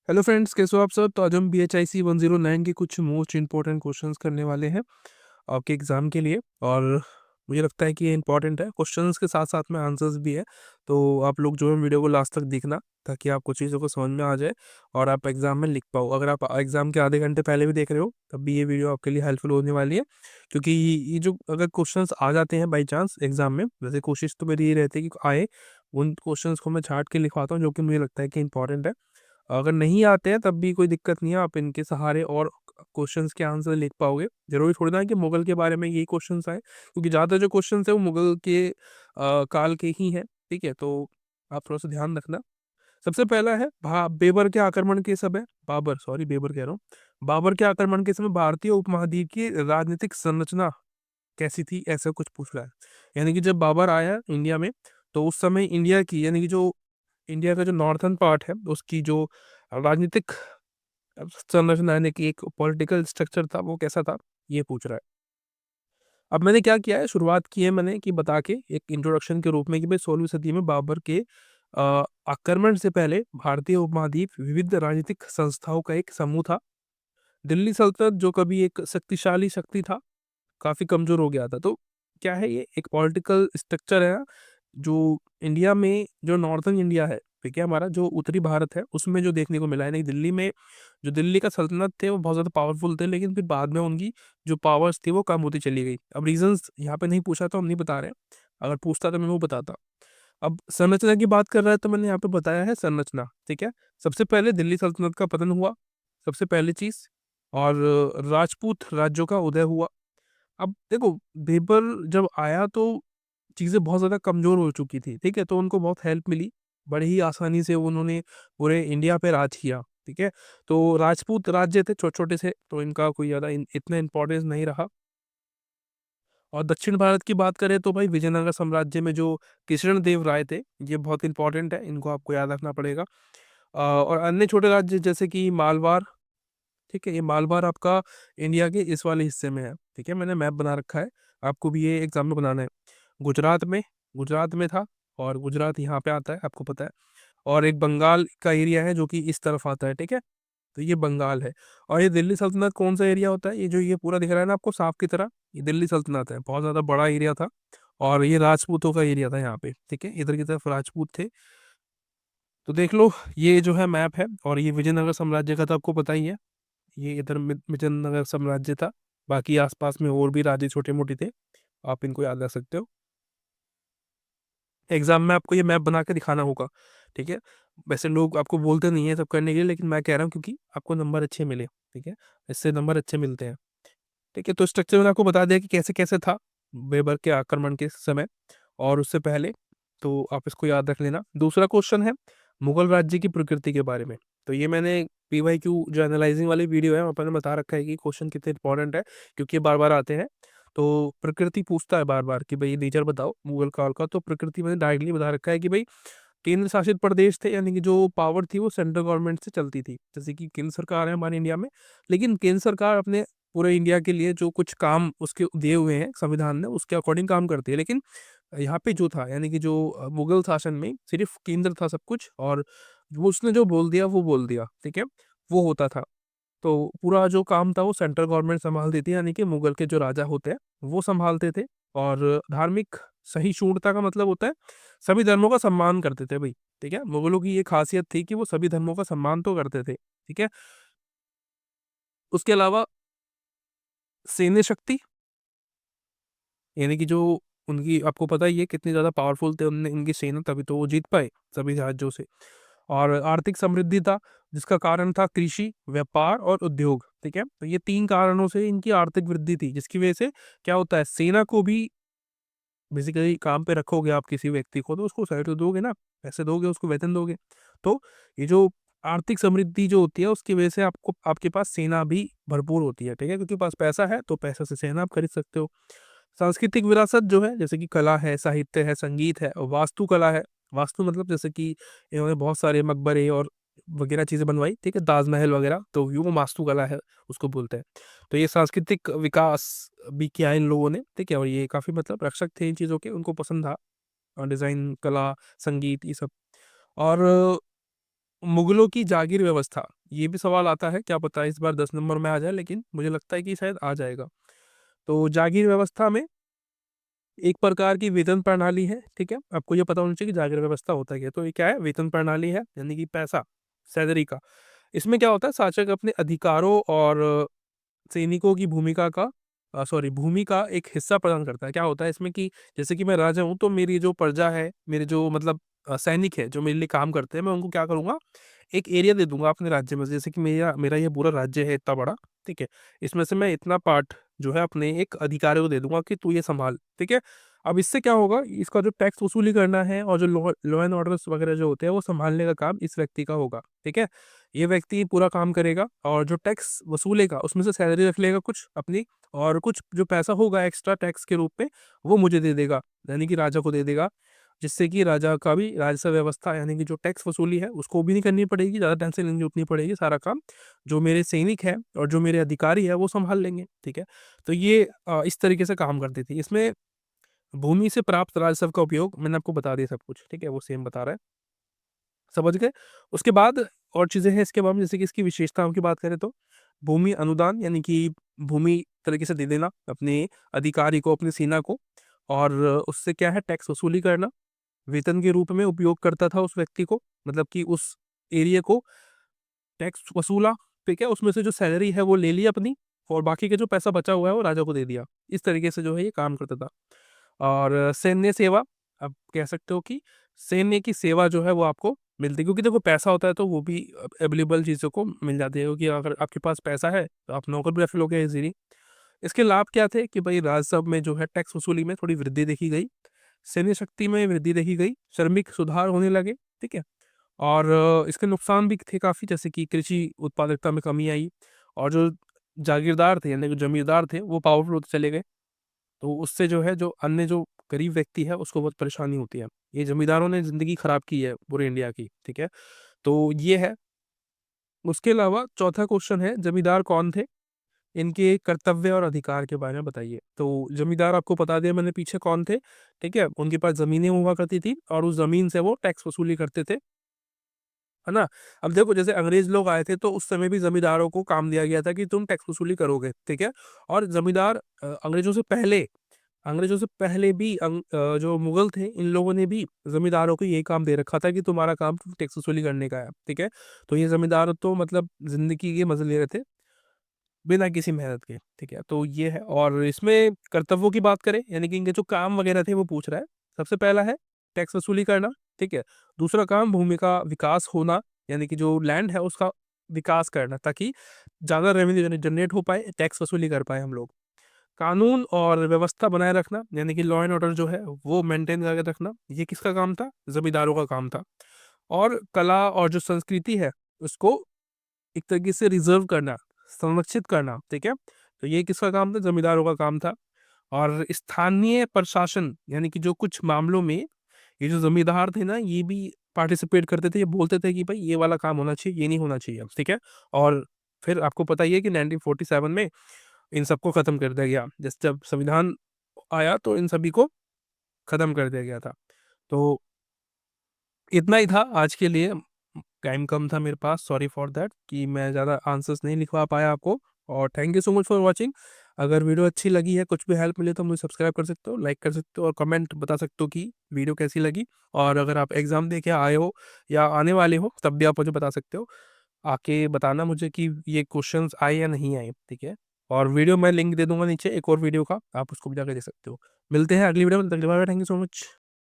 Hello friends, कैसे हो आप सब। तो आज हम BHIC 109 के कुछ मोस्ट इंपॉर्टेंट क्वेश्चंस करने वाले हैं आपके एग्ज़ाम के लिए। और मुझे लगता है कि ये इंपॉर्टेंट है, क्वेश्चंस के साथ साथ में आंसर्स भी है। तो आप लोग जो है वीडियो को लास्ट तक देखना, ताकि आपको चीज़ों को समझ में आ जाए और आप एग्ज़ाम में लिख पाओ। अगर आप एग्ज़ाम के आधे घंटे पहले भी देख रहे हो तब भी ये वीडियो आपके लिए हेल्पफुल होने वाली है। क्योंकि ये जो अगर क्वेश्चंस आ जाते हैं बाई चांस एग्ज़ाम में, वैसे कोशिश तो मेरी ये रहती है कि आए, उन क्वेश्चंस को मैं छाँट के लिखवाता हूँ जो कि मुझे लगता है कि इंपॉर्टेंट है। अगर नहीं आते हैं तब भी कोई दिक्कत नहीं है, आप इनके सहारे और क्वेश्चंस के आंसर लिख पाओगे। ज़रूरी थोड़ी ना है कि मुगल के बारे में यही क्वेश्चंस आए, क्योंकि ज़्यादा जो क्वेश्चंस है वो मुगल के काल के ही हैं। ठीक है, तो आप थोड़ा सा ध्यान रखना। सबसे पहला है बेबर के आक्रमण के समय, बाबर सॉरी बेबर कह रहा हूँ, बाबर के आक्रमण के समय भारतीय उपमहाद्वीप की राजनीतिक संरचना कैसी थी, ऐसा कुछ पूछ रहा है। यानी कि जब बाबर आया इंडिया में, तो उस समय इंडिया की, यानी कि जो इंडिया का जो नॉर्थर्न पार्ट है उसकी जो राजनीतिक संरचना, यानी कि एक पॉलिटिकल स्ट्रक्चर था, वो कैसा था, ये पूछ रहा है। अब मैंने क्या किया है, शुरुआत की है मैंने कि बता के एक इंट्रोडक्शन के रूप में कि भाई 16वीं सदी में बाबर के आक्रमण से पहले भारतीय उपमहाद्वीप विविध राजनीतिक संस्थाओं का एक समूह था। दिल्ली सल्तनत जो कभी एक शक्तिशाली शक्ति था, काफ़ी कमज़ोर हो गया था। तो क्या है, ये एक पॉलिटिकल स्ट्रक्चर है जो इंडिया में, जो नॉर्थर्न इंडिया है, ठीक है, हमारा जो उत्तरी भारत है, उसमें जो देखने को मिला है। नहीं, दिल्ली में जो दिल्ली का सल्तनत थे वो बहुत ज़्यादा पावरफुल थे, लेकिन फिर बाद में उनकी जो पावर्स थी वो कम होती चली गई। अब रीज़न्स यहाँ पे नहीं पूछा तो हम नहीं बता रहे हैं, अगर पूछता तो मैं वो बताता। अब संरचना की बात कर रहा है तो मैंने यहाँ पे बताया है संरचना, ठीक है। सबसे पहले दिल्ली सल्तनत का पतन हुआ, सबसे पहली चीज़, और राजपूत राज्यों का उदय हुआ। अब देखो, बाबर जब आया तो चीज़ें बहुत ज़्यादा कमज़ोर हो चुकी थी, ठीक है? तो उनको बहुत हेल्प मिली, बड़े ही आसानी से उन्होंने पूरे इंडिया पे राज किया, ठीक है? तो राजपूत राज्य थे छोटे-छोटे से, तो इनका कोई ज़्यादा इतना इम्पोर्टेंस नहीं रहा। और दक्षिण भारत की बात करें तो भाई विजयनगर साम्राज्य में जो कृष्णदेव राय थे, ये बहुत इम्पोर्टेंट है, इनको आपको याद रखना पड़ेगा। और अन्य छोटे राज्य जैसे कि मालवार, ठीक है? ये मालवार आपका इंडिया के इस वाले हिस्से में है, ठीक है? मैंने मैप बना रखा है, आपको भी ये एग्ज़ाम में बनाना है। गुजरात में गुजरात में था, और गुजरात यहाँ पे आता है, आपको पता है। और एक बंगाल का एरिया है जो कि इस तरफ आता है, ठीक है? तो ये बंगाल है। और ये दिल्ली सल्तनत कौन-सा एरिया होता है? ये जो ये पूरा दिख रहा है ना आपको सांप की तरह, ये दिल्ली सल्तनत है। बहुत ज़्यादा बड़ा एरिया था, और ये राजपूतों का एरिया था यहाँ पे, ठीक है? इधर की तरफ राजपूत थे। तो देख लो, ये जो है मैप है, और ये विजयनगर साम्राज्य का तो आपको पता ही है। ये इधर विजयनगर साम्राज्य था, बाकी आस-पास में और भी राज्य छोटे-मोटे थे, आप इनको याद रख सकते हो। एग्ज़ाम में आपको ये मैप बना के दिखाना होगा, ठीक है? वैसे लोग आपको बोलते नहीं हैं सब करने के लिए, लेकिन मैं कह रहा हूँ क्योंकि आपको नंबर अच्छे मिले, ठीक है? इससे नंबर अच्छे मिलते हैं, ठीक है? तो स्ट्रक्चर मैंने आपको बता दिया कि कैसे-कैसे था बेबर के आक्रमण के समय और उससे पहले, तो आप इसको याद रख लेना। दूसरा क्वेश्चन है मुगल राज्य की प्रकृति के बारे में। तो ये मैंने PYQ जो एनालाइज़िंग वाली वीडियो है, वहाँ पे मैंने बता रखा है कि क्वेश्चन कितने इंपॉर्टेंट है, क्योंकि ये बार-बार आते हैं। तो प्रकृति पूछता है बार-बार कि भई नेचर बताओ मुगल काल का, तो प्रकृति मैंने डायरेक्टली बता रखा है कि भई केंद्र शासित प्रदेश थे, यानी कि जो पावर थी वो सेंट्रल गवर्नमेंट से चलती थी। जैसे कि केंद्र सरकार है हमारे इंडिया में, लेकिन केंद्र सरकार अपने पूरे इंडिया के लिए जो कुछ काम उसके दिए हुए हैं संविधान ने, उसके अकॉर्डिंग काम करती है। लेकिन यहाँ पे जो था, यानी कि जो मुगल शासन में सिर्फ़ केंद्र था सब कुछ, और वो उसने जो बोल दिया वो बोल दिया, ठीक है? वो होता था। तो पूरा जो काम था वो सेंट्रल गवर्नमेंट सँभालती थी, यानी कि मुगल के जो राजा होते हैं, वो सँभालते थे। और धार्मिक सहिष्णुता का मतलब होता है, सभी धर्मों का सम्मान करते थे भई, ठीक है? मुगलों की ये ख़ासियत थी कि वो सभी धर्मों का सम्मान तो करते थे, ठीक है? उसके अलावा सैन्य शक्ति, यानी कि जो उनकी, आपको पता ही है कितनी ज़्यादा पावरफुल थे उनने उनकी सेना, तभी तो वो जीत पाए सभी राज्यों से। और आर्थिक समृद्धि था, जिसका कारण था कृषि, व्यापार और उद्योग, ठीक है? तो ये 3 कारणों से इनकी आर्थिक वृद्धि थी, जिसकी वजह से क्या होता है, सेना को भी बेसिकली काम पे रखोगे आप किसी व्यक्ति को, तो उसको सैलरी तो दोगे ना, पैसे दोगे, उसको वेतन दोगे। तो ये जो आर्थिक समृद्धि जो होती है, उसकी वजह से आपको, आपके पास सेना भी भरपूर होती है, ठीक है? क्योंकि पास पैसा है, तो पैसे से सेना आप खरीद सकते हो। सांस्कृतिक विरासत जो है, जैसे कि कला है, साहित्य है, संगीत है, और वास्तुकला है। वास्तु मतलब जैसे कि इन्होंने बहुत सारे मकबरे और वगैरह चीज़ें बनवाई, ठीक है? ताजमहल वगैरह, तो वो वास्तुकला है, उसको बोलते हैं। तो ये सांस्कृतिक विकास भी किया है इन लोगों ने, ठीक है? और ये काफ़ी मतलब रक्षक थे इन चीज़ों के, उनको पसंद था डिज़ाइन, कला, संगीत, ये सब। और मुगलों की जागीर व्यवस्था, ये भी सवाल आता है, क्या पता इस बार 10 नंबर में आ जाए, लेकिन मुझे लगता है कि शायद आ जाएगा। तो जागीर व्यवस्था में एक प्रकार की वेतन प्रणाली है, ठीक है। आपको ये पता होना चाहिए कि जागीर व्यवस्था होता क्या है। तो ये क्या है, वेतन प्रणाली है, यानी कि पैसा, सैलरी का। इसमें क्या होता है, शासक अपने अधिकारों और सैनिकों की भूमिका का सॉरी भूमि का एक हिस्सा प्रदान करता है। क्या होता है इसमें कि जैसे कि मैं राजा हूँ, तो मेरी जो प्रजा है, मेरे जो मतलब सैनिक है जो मेरे लिए काम करते हैं, मैं उनको क्या करूंगा, एक एरिया दे दूंगा अपने राज्य में। जैसे कि मेरा मेरा ये पूरा राज्य है इतना बड़ा, ठीक है। इसमें से मैं इतना पार्ट जो है अपने एक अधिकारी को दे दूंगा कि तू ये संभाल, ठीक है। अब इससे क्या होगा, इसका जो टैक्स वसूली करना है और जो लॉ एंड ऑर्डर वगैरह जो होते हैं वो संभालने का काम इस व्यक्ति का होगा, ठीक है। ये व्यक्ति पूरा काम करेगा और जो टैक्स वसूलेगा उसमें से सैलरी रख लेगा कुछ अपनी, और कुछ जो पैसा होगा एक्स्ट्रा टैक्स के रूप में वो मुझे दे देगा, यानी कि राजा को दे देगा। जिससे कि राजा का भी राजस्व व्यवस्था, यानी कि जो टैक्स वसूली है उसको भी नहीं करनी पड़ेगी, ज़्यादा टेंशन नहीं उठनी पड़ेगी, सारा काम जो मेरे सैनिक है और जो मेरे अधिकारी है वो संभाल लेंगे, ठीक है। तो ये इस तरीके से काम करती थी। इसमें भूमि से प्राप्त राजस्व का उपयोग मैंने आपको बता दिया सब कुछ, ठीक है, वो सेम बता रहा है, समझ गए। उसके बाद और चीज़ें हैं इसके बारे में, जैसे कि इसकी विशेषताओं की बात करें तो भूमि अनुदान, यानी कि भूमि तरीके से दे देना अपने अधिकारी को, अपनी सेना को, और उससे क्या है, टैक्स वसूली करना, वेतन के रूप में उपयोग करता था उस व्यक्ति को, मतलब कि उस एरिया को टैक्स वसूला, ठीक है, उसमें से जो सैलरी है वो ले ली अपनी, और बाकी का जो पैसा बचा हुआ है वो राजा को दे दिया। इस तरीके से जो है ये काम करता था। और सैन्य सेवा, आप कह सकते हो कि सैन्य की सेवा जो है वो आपको मिलती है, क्योंकि देखो पैसा होता है तो वो भी अवेलेबल चीज़ों को मिल जाती है, क्योंकि अगर आपके पास पैसा है तो आप नौकर भी रख लोगे इजीली। इसके लाभ क्या थे कि भाई राजस्व में जो है टैक्स वसूली में थोड़ी वृद्धि देखी गई, सैन्य शक्ति में वृद्धि देखी गई, श्रमिक सुधार होने लगे, ठीक है। और इसके नुकसान भी थे काफ़ी, जैसे कि कृषि उत्पादकता में कमी आई, और जो जागीरदार थे यानी कि जमींदार थे वो पावरफुल होते चले गए। तो उससे जो है जो अन्य जो गरीब व्यक्ति है उसको बहुत परेशानी होती है। ये जमींदारों ने ज़िंदगी खराब की है पूरे इंडिया की, ठीक है। तो ये है। उसके अलावा चौथा क्वेश्चन है, जमींदार कौन थे? इनके कर्तव्य और अधिकार के बारे में बताइए। तो जमींदार आपको बता दिया मैंने पीछे कौन थे, ठीक है। उनके पास ज़मीनें हुआ करती थी और उस ज़मीन से वो टैक्स वसूली करते थे, है ना? अब देखो जैसे अंग्रेज लोग आए थे तो उस समय भी ज़मींदारों को काम दिया गया था कि तुम टैक्स वसूली करोगे, ठीक है। और ज़मींदार अंग्रेजों से पहले भी जो मुगल थे इन लोगों ने भी जमींदारों को यही काम दे रखा था कि तुम्हारा काम टैक्स वसूली करने का है, ठीक है। तो ये जमींदार तो मतलब जिंदगी के मजे ले रहे थे बिना किसी मेहनत के, ठीक है। तो ये है। और इसमें कर्तव्यों की बात करें, यानी कि इनके जो काम वगैरह थे वो पूछ रहा है। सबसे पहला है टैक्स वसूली करना, ठीक है। दूसरा काम भूमि का विकास होना, यानी कि जो लैंड है उसका विकास करना, ताकि ज्यादा रेवेन्यू जनरेट हो पाए, टैक्स वसूली कर पाए हम लोग। कानून और व्यवस्था बनाए रखना, यानी कि लॉ एंड ऑर्डर जो है वो मेंटेन करके रखना, ये किसका काम था? जमींदारों का काम था। और कला और जो संस्कृति है उसको एक तरीके से रिजर्व करना, संरक्षित करना, ठीक है। तो ये किसका काम था? जमींदारों का काम था। और स्थानीय प्रशासन, यानी कि जो कुछ मामलों में ये जो जमींदार थे ना ये भी पार्टिसिपेट करते थे, ये बोलते थे कि भाई ये वाला काम होना चाहिए, ये नहीं होना चाहिए, ठीक है। और फिर आपको पता ही है कि 1947 में इन सबको खत्म कर दिया गया। जब संविधान आया तो इन सभी को खत्म कर दिया गया था। तो इतना ही था आज के लिए। टाइम कम था मेरे पास, सॉरी फॉर दैट कि मैं ज़्यादा आंसर्स नहीं लिखवा पाया आपको। और thank you so much for watching. अगर वीडियो अच्छी लगी है, कुछ भी हेल्प मिले तो मुझे सब्सक्राइब कर सकते हो, लाइक कर सकते हो और कमेंट बता सकते हो कि वीडियो कैसी लगी। और अगर आप एग्ज़ाम दे के आए हो या आने वाले हो तब भी आप मुझे बता सकते हो, आके बताना मुझे कि ये क्वेश्चंस आए या नहीं आए, ठीक है। और वीडियो मैं लिंक दे दूंगा नीचे एक और वीडियो का, आप उसको भी जाकर देख सकते हो। मिलते हैं अगली वीडियो में, तक के लिए bye bye, thank you so much.